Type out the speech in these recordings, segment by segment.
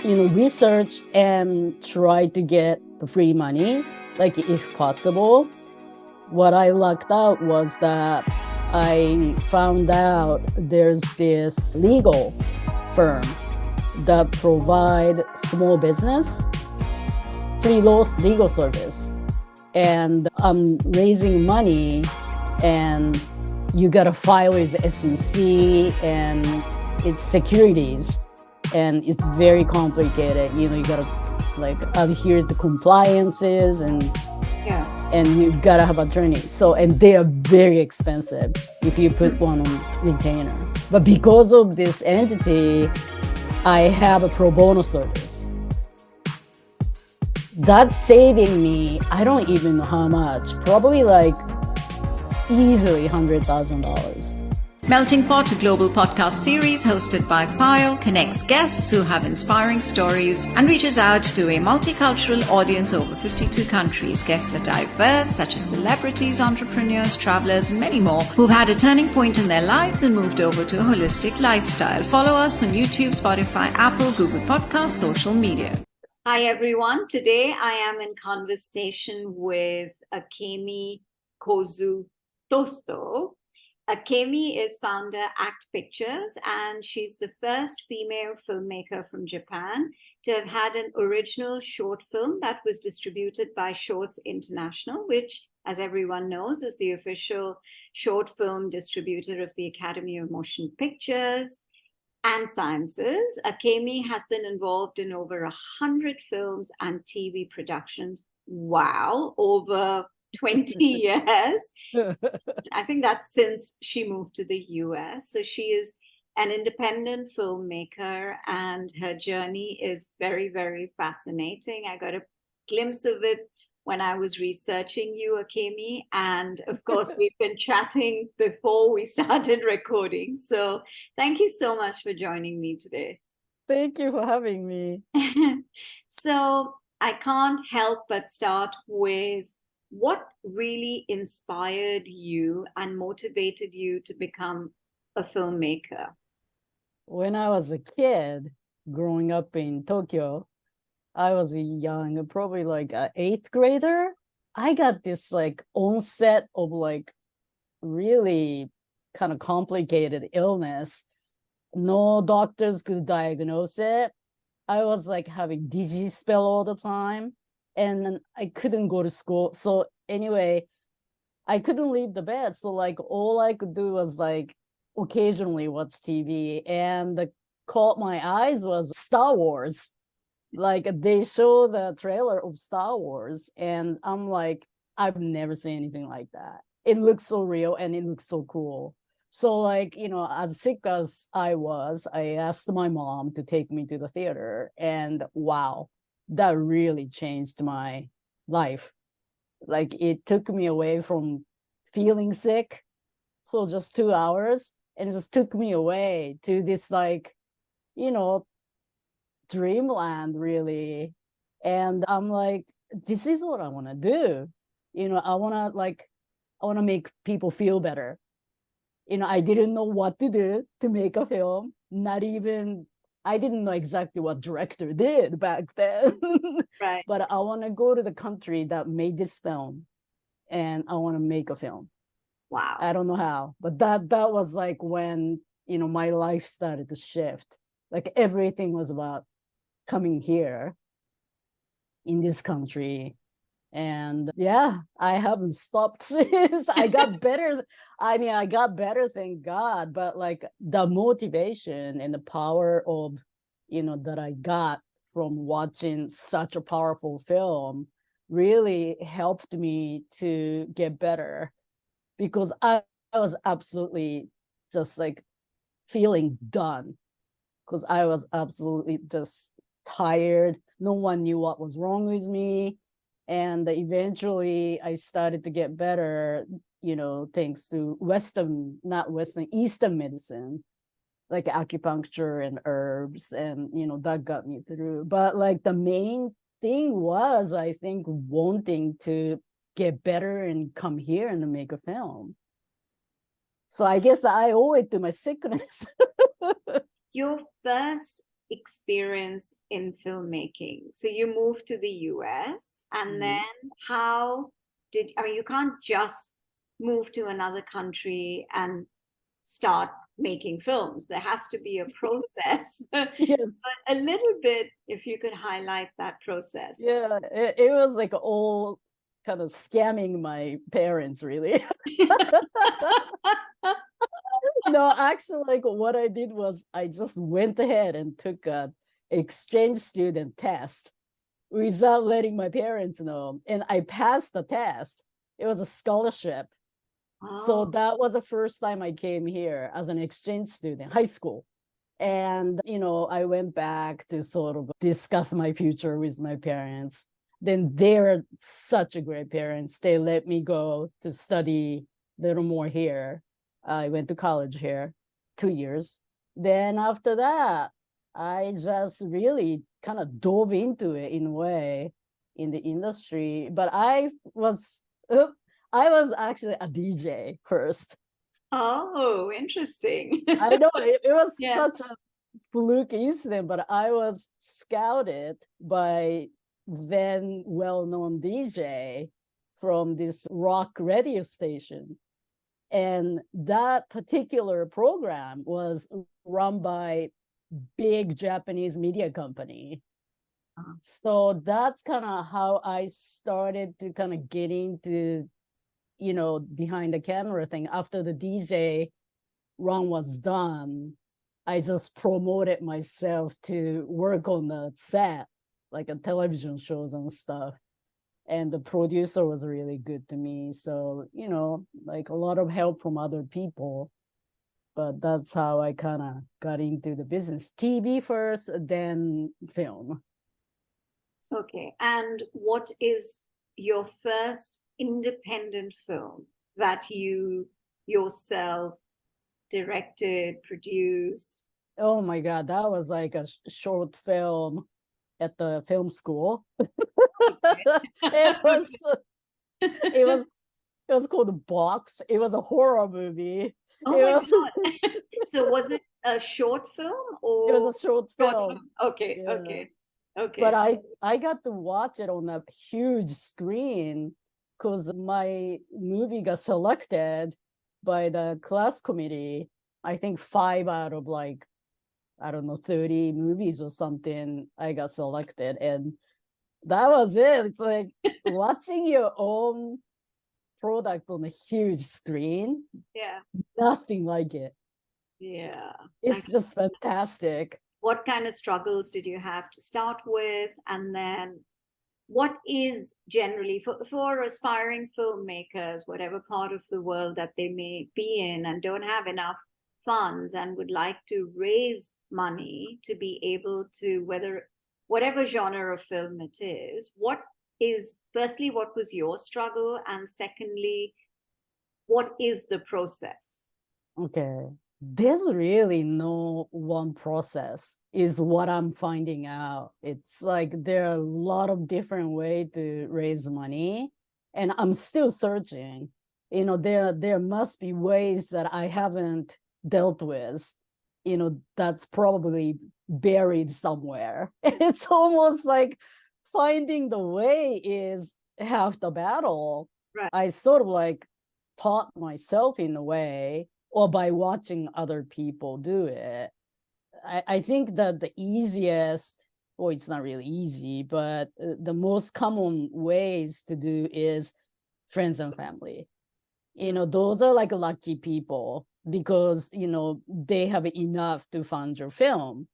research and try to get the free money, like if possible. What I lucked out was that I found out there's this legal firm that provide small business free legal service, and I'm raising money, and you gotta file with SEC, and it's securities, and it's very complicated. You gotta like adhere to compliances, and you gotta have attorney. So, and they are very expensive if you put one on retainer. But because of this entity, I have a pro bono service. That's saving me, I don't even know how much, probably like easily $100,000. Melting Pot, a global podcast series hosted by Payal, connects guests who have inspiring stories and reaches out to a multicultural audience over 52 countries. Guests are diverse, such as celebrities, entrepreneurs, travelers, and many more who've had a turning point in their lives and moved over to a holistic lifestyle. Follow us on YouTube, Spotify, Apple, Google Podcasts, social media. Hi, everyone. Today I am in conversation with Akemi Tosto. Akemi is founder AKT Pictures, and she's the first female filmmaker from Japan to have had an original short film that was distributed by Shorts International, which, as everyone knows, is the official short film distributor of the Academy of Motion Pictures and Sciences. Akemi has been involved in over 100 films and TV productions. Wow, over 20 years. I think that's since she moved to the US. So she is an independent filmmaker, and her journey is very, very fascinating. I got a glimpse of it when I was researching you, Akemi. And of course, we've been chatting before we started recording. So thank you so much for joining me today. Thank you for having me. So I can't help but start with what really inspired you and motivated you to become a filmmaker? When I was a kid, growing up in Tokyo, I was young, probably like an 8th grader. I got this like onset of like really kind of complicated illness. No doctors could diagnose it. I was like having dizzy spell all the time, and I couldn't go to school. So anyway, I couldn't leave the bed. So like all I could do was like occasionally watch TV, and the caught my eyes was Star Wars. Like they show the trailer of Star Wars, and I'm like, I've never seen anything like that. It looks so real and it looks so cool. So like, as sick as I was, I asked my mom to take me to the theater, and wow, that really changed my life. Like it took me away from feeling sick for just 2 hours, and it just took me away to this like, dreamland really. And I'm like, this is what I want to do. I want to make people feel better. I didn't know what to do to make a film. Not even, I didn't know exactly what director did back then. Right. But I want to go to the country that made this film, and I want to make a film. Wow. I don't know how, but that was like when, my life started to shift. Like everything was about coming here in this country. And yeah, I haven't stopped since. I got better. I got better, thank God. But like the motivation and the power of, that I got from watching such a powerful film really helped me to get better, because I was absolutely just like feeling done, because I was absolutely just tired. No one knew what was wrong with me. And eventually I started to get better, thanks to Eastern medicine, like acupuncture and herbs. And, that got me through. But like the main thing was, I think, wanting to get better and come here and make a film. So I guess I owe it to my sickness. Your first, experience in filmmaking? So you moved to the US, and then how I mean, you can't just move to another country and start making films. There has to be a process. Yes. But a little bit, if you could highlight that process. Yeah, it was like all kind of scamming my parents, really. No, actually, like what I did was I just went ahead and took a exchange student test without letting my parents know. And I passed the test. It was a scholarship. So Oh, that was the first time I came here as an exchange student, high school. And, I went back to sort of discuss my future with my parents. Then they were such a great parents. They let me go to study a little more here. I went to college here, 2 years. Then after that, I just really kind of dove into it in a way in the industry. But I was actually a DJ first. oh, interesting. I know it was Yeah. such a fluke incident, but I was scouted by then well-known DJ from this rock radio station. And that particular program was run by big Japanese media company. So that's kind of how I started to kind of get into, behind the camera thing. After the DJ run was done, I just promoted myself to work on the set, like a television shows and stuff. And the producer was really good to me. So, like a lot of help from other people. But that's how I kind of got into the business. TV first, then film. Okay. And what is your first independent film that you yourself directed, produced? Oh my God, that was like a short film at the film school. it was it was it was called Box. It was a horror movie. Oh It my was God. So was it a short film it or was a short short film. film? Okay, Yeah. okay, okay. But I got to watch it on a huge screen because my movie got selected by the class committee. I think 5 out of like, I don't know, 30 movies or something. I got selected, and that was it. It's like watching your own product on a huge screen. Yeah, Nothing like it. yeah. It's just fantastic. What kind of struggles did you have to start with? And then what is generally for aspiring filmmakers, whatever part of the world that they may be in and don't have enough funds and would like to raise money to be able to, whatever genre of film it is, firstly, what was your struggle? And secondly, what is the process? Okay. There's really no one process, is what I'm finding out. It's like there are a lot of different ways to raise money, and I'm still searching. There must be ways that I haven't dealt with, that's probably buried somewhere. It's almost like finding the way is half the battle. Right. I sort of like taught myself in a way, or by watching other people do it. I think that the easiest, or it's not really easy, but the most common ways to do is friends and family. Those are like lucky people because, they have enough to fund your film,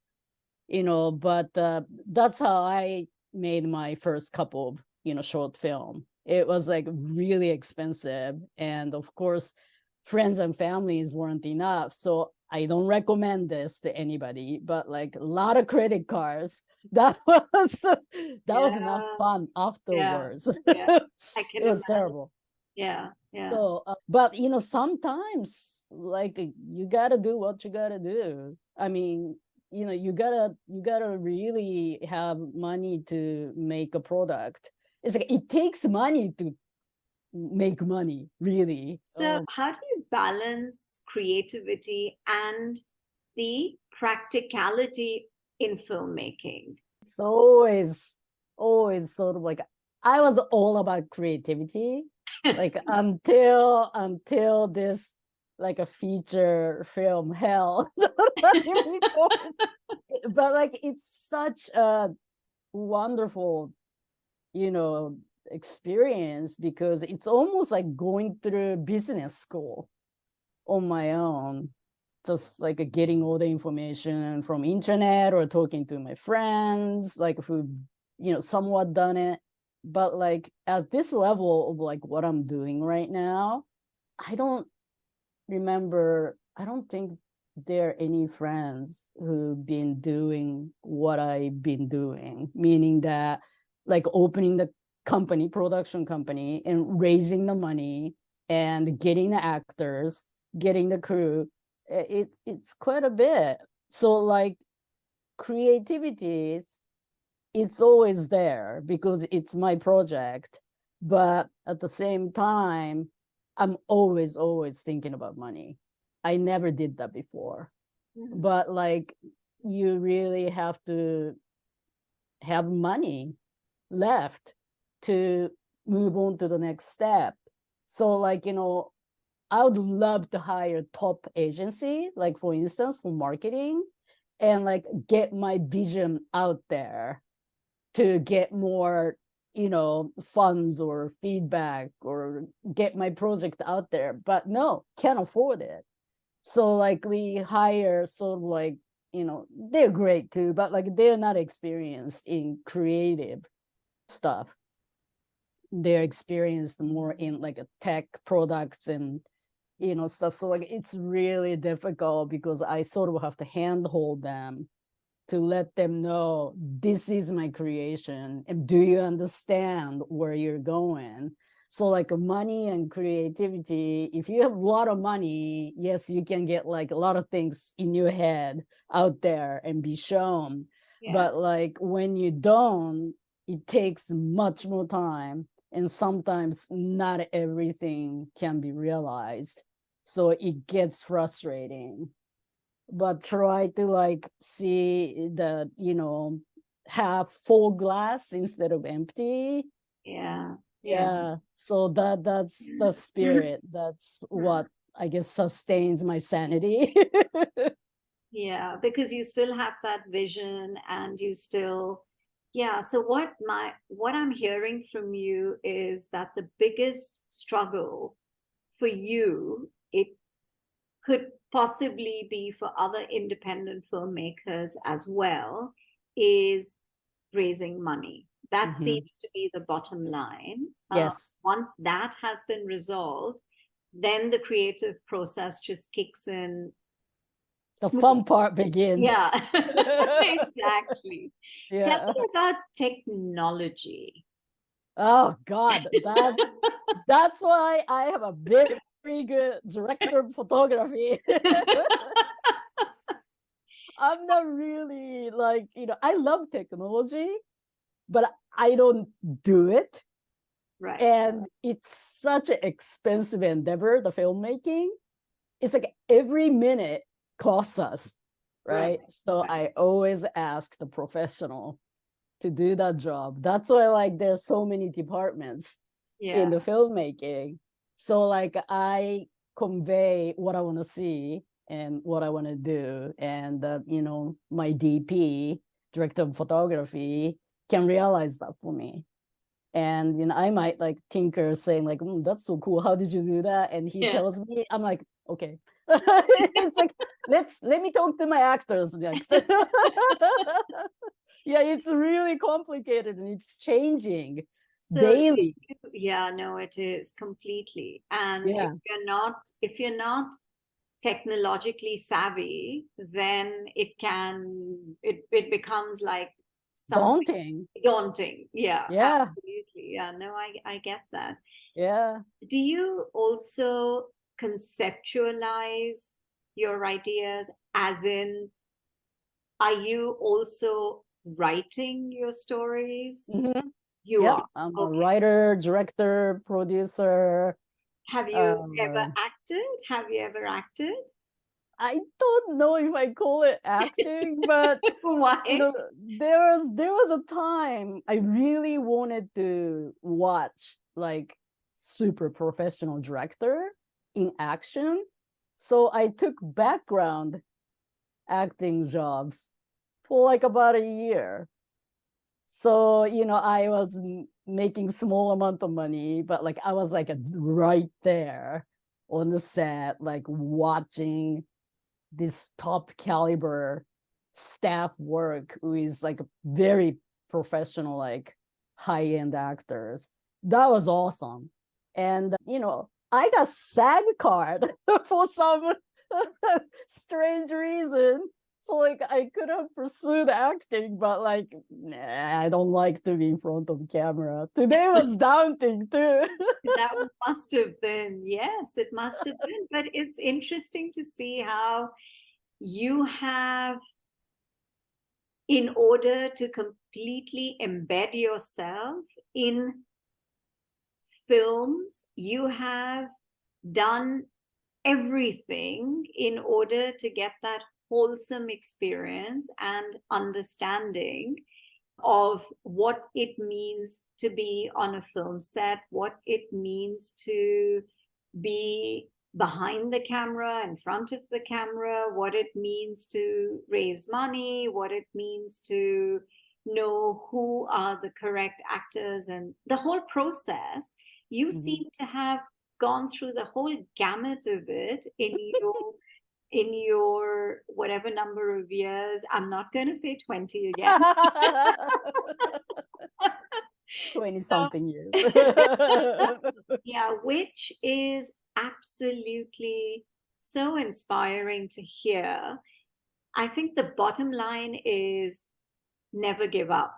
but that's how I made my first couple of, short film. It was like really expensive. And of course, friends and families weren't enough. So I don't recommend this to anybody, but like a lot of credit cards. That was enough fun afterwards. Yeah. I can It was imagine. terrible. Yeah. So, but sometimes like you gotta do what you gotta do. I mean, you gotta really have money to make a product. It's like it takes money to make money, really. So, how do you balance creativity and the practicality in filmmaking? It's always sort of like, I was all about creativity, like until this like a feature film hell. But like it's such a wonderful, experience, because it's almost like going through business school on my own, just like getting all the information from internet or talking to my friends, like who somewhat done it. But like at this level of like what I'm doing right now, I don't think there are any friends who've been doing what I've been doing, meaning that like opening the production company, and raising the money and getting the actors, getting the crew. It's quite a bit. So like creativity, it's always there because it's my project, but at the same time, I'm always thinking about money. I never did that before. But like you really have to have money left to move on to the next step. So like, I would love to hire top agency, like for instance, for marketing, and like get my vision out there to get more, funds or feedback, or get my project out there. But no, can't afford it. So like we hire sort of like, they're great too, but like they're not experienced in creative stuff. They're experienced more in like a tech products and stuff. So like it's really difficult because I sort of have to handhold them to let them know this is my creation, and do you understand where you're going. So like money and creativity, if you have a lot of money, yes, you can get like a lot of things in your head out there and be shown. But like when you don't, it takes much more time, and sometimes not everything can be realized, so it gets frustrating. But try to like see the half full glass instead of empty. Yeah, so that's the spirit. That's what I guess sustains my sanity. Yeah, because you still have that vision and you still, yeah. So what I'm hearing from you is that the biggest struggle for you, it could possibly be for other independent filmmakers as well, is raising money. That seems to be the bottom line. Yes, Once that has been resolved, then the creative process just kicks in the smooth. fun part begins. Yeah, exactly. Tell Yeah. me about technology. Oh God, that's why I have a very, very good director of photography. I'm not really like, I love technology, but I don't do it. Right. And it's such an expensive endeavor, the filmmaking. It's like every minute costs us, right? So I always ask the professional to do that job. That's why like there's so many departments in the filmmaking. So like I convey what I want to see and what I want to do, and my DP, director of photography, can realize that for me. And I might like tinker, saying like, that's so cool, how did you do that? And he tells me, I'm like, okay. It's like, let me talk to my actors next. Yeah, it's really complicated and it's changing daily. Yeah, no, it is completely. And Yeah, if you're not technologically savvy, then it becomes like something daunting. daunting. Yeah, Yeah, absolutely. Yeah, no, I get that. yeah. Do you also conceptualize your ideas, as in, are you also writing your stories? Mm-hmm. You Yep, are. I'm a Okay. writer, director, producer. Have you ever uh, acted? Have you ever acted? I don't know if I call it acting, but Why? there was a time I really wanted to watch like super professional director in action. So I took background acting jobs for like about a year. So, I was making small amount of money, but like I was like right there on the set, like watching this top caliber staff work who is like very professional, like high-end actors. That was awesome. And I got SAG card for some strange reason. So like I could have pursued acting, but like nah, I don't like to be in front of camera. Today was daunting too. That must have been, yes, it must have been. But it's interesting to see how you have, in order to completely embed yourself in films, you have done everything in order to get that wholesome experience and understanding of what it means to be on a film set, what it means to be behind the camera, in front of the camera, what it means to raise money, what it means to know who are the correct actors, and the whole process. You seem to have gone through the whole gamut of it in your whatever number of years. I'm not going to say 20 again. 20 So, something years. yeah, which is absolutely so inspiring to hear. I think the bottom line is never give up.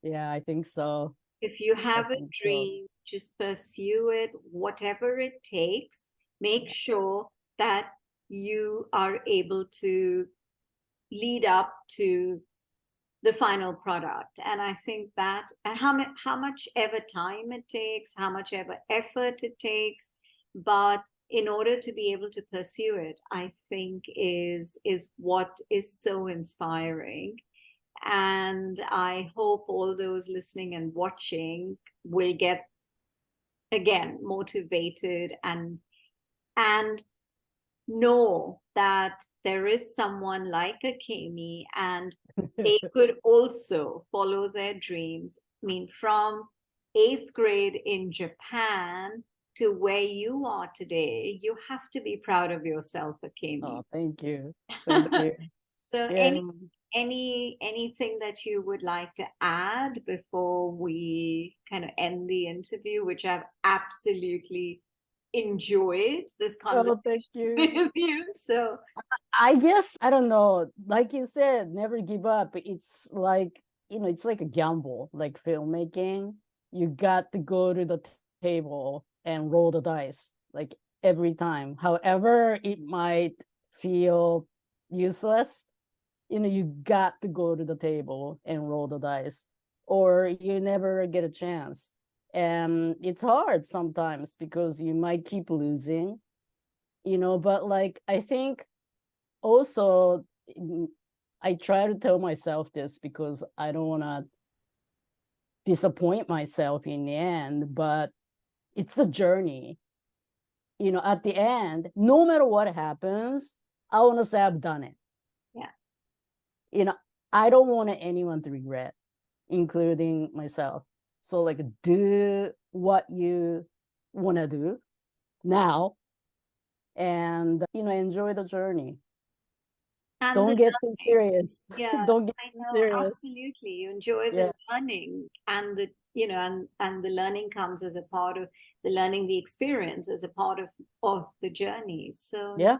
Yeah, I think so. If you I have a think so. dream, just pursue it, whatever it takes. Make sure that you are able to lead up to the final product. And I think that, and how much ever time it takes, how much ever effort it takes, but in order to be able to pursue it, I think is what is so inspiring. And I hope all those listening and watching will get, again, motivated and know that there is someone like Akemi, and they could also follow their dreams. I mean, from eighth grade in Japan to where you are today, you have to be proud of yourself, Akemi. Oh, thank you. Thank you. So Yeah. anything that you would like to add before we kind of end the interview, which I've absolutely enjoyed this Oh, conversation thank you. with you. So I guess I don't know. Like you said, never give up. It's like, it's like a gamble, like filmmaking. You got to go to the table and roll the dice, like every time. However, it might feel useless, you got to go to the table and roll the dice, or you never get a chance. And it's hard sometimes because you might keep losing, but like I think also I try to tell myself this because I don't want to disappoint myself in the end, but it's the journey. At the end, no matter what happens, I want to say I've done it. yeah, I don't want anyone to regret, including myself. So like do what you want to do now, and enjoy the journey. and Don't the get too learning. serious. Yeah, Don't get I too know, serious. absolutely. You enjoy Yeah. the learning, and the and the learning comes as a part of the learning, the experience as a part of the journey. So no, Yeah.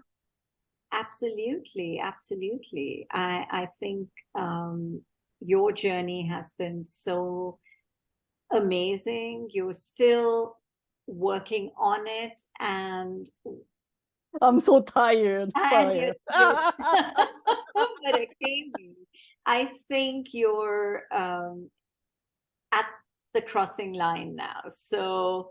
absolutely, absolutely. I think your journey has been so amazing. You're still working on it, I'm so tired. and Tired. but Akemi, I think you're at the crossing line now. So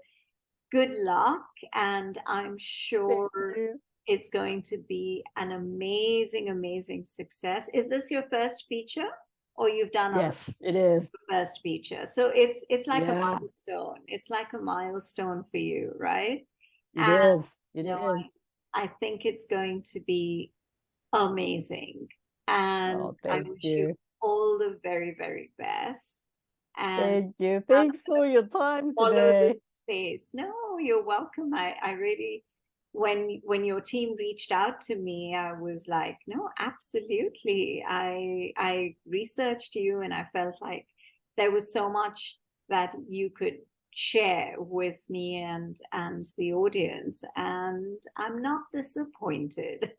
good luck, and I'm Thank sure you. it's going to be an amazing, amazing success. Is this your first feature, or you've done other Yes, it is. first feature? So it's like a Yeah, milestone. It's like a milestone for you, right? it And is. It you know, is. I think it's going to be amazing. And Oh, I thank wish you you. all the very, very best. And Thank you. I'm Thanks for your time follow today. this space. No, you're welcome. I really, when your team reached out to me, I was like, no, absolutely. I researched you, and I felt like there was so much that you could share with me and the audience, and I'm not disappointed.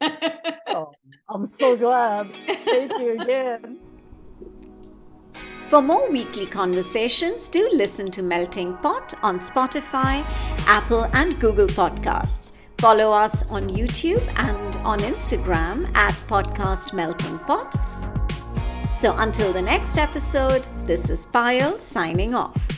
Oh, I'm so glad. Thank you again. For more weekly conversations, do listen to Melting Pot on Spotify, Apple, and Google Podcasts. Follow us on YouTube and on Instagram at Podcast Melting Pot. So until the next episode, this is Payal signing off.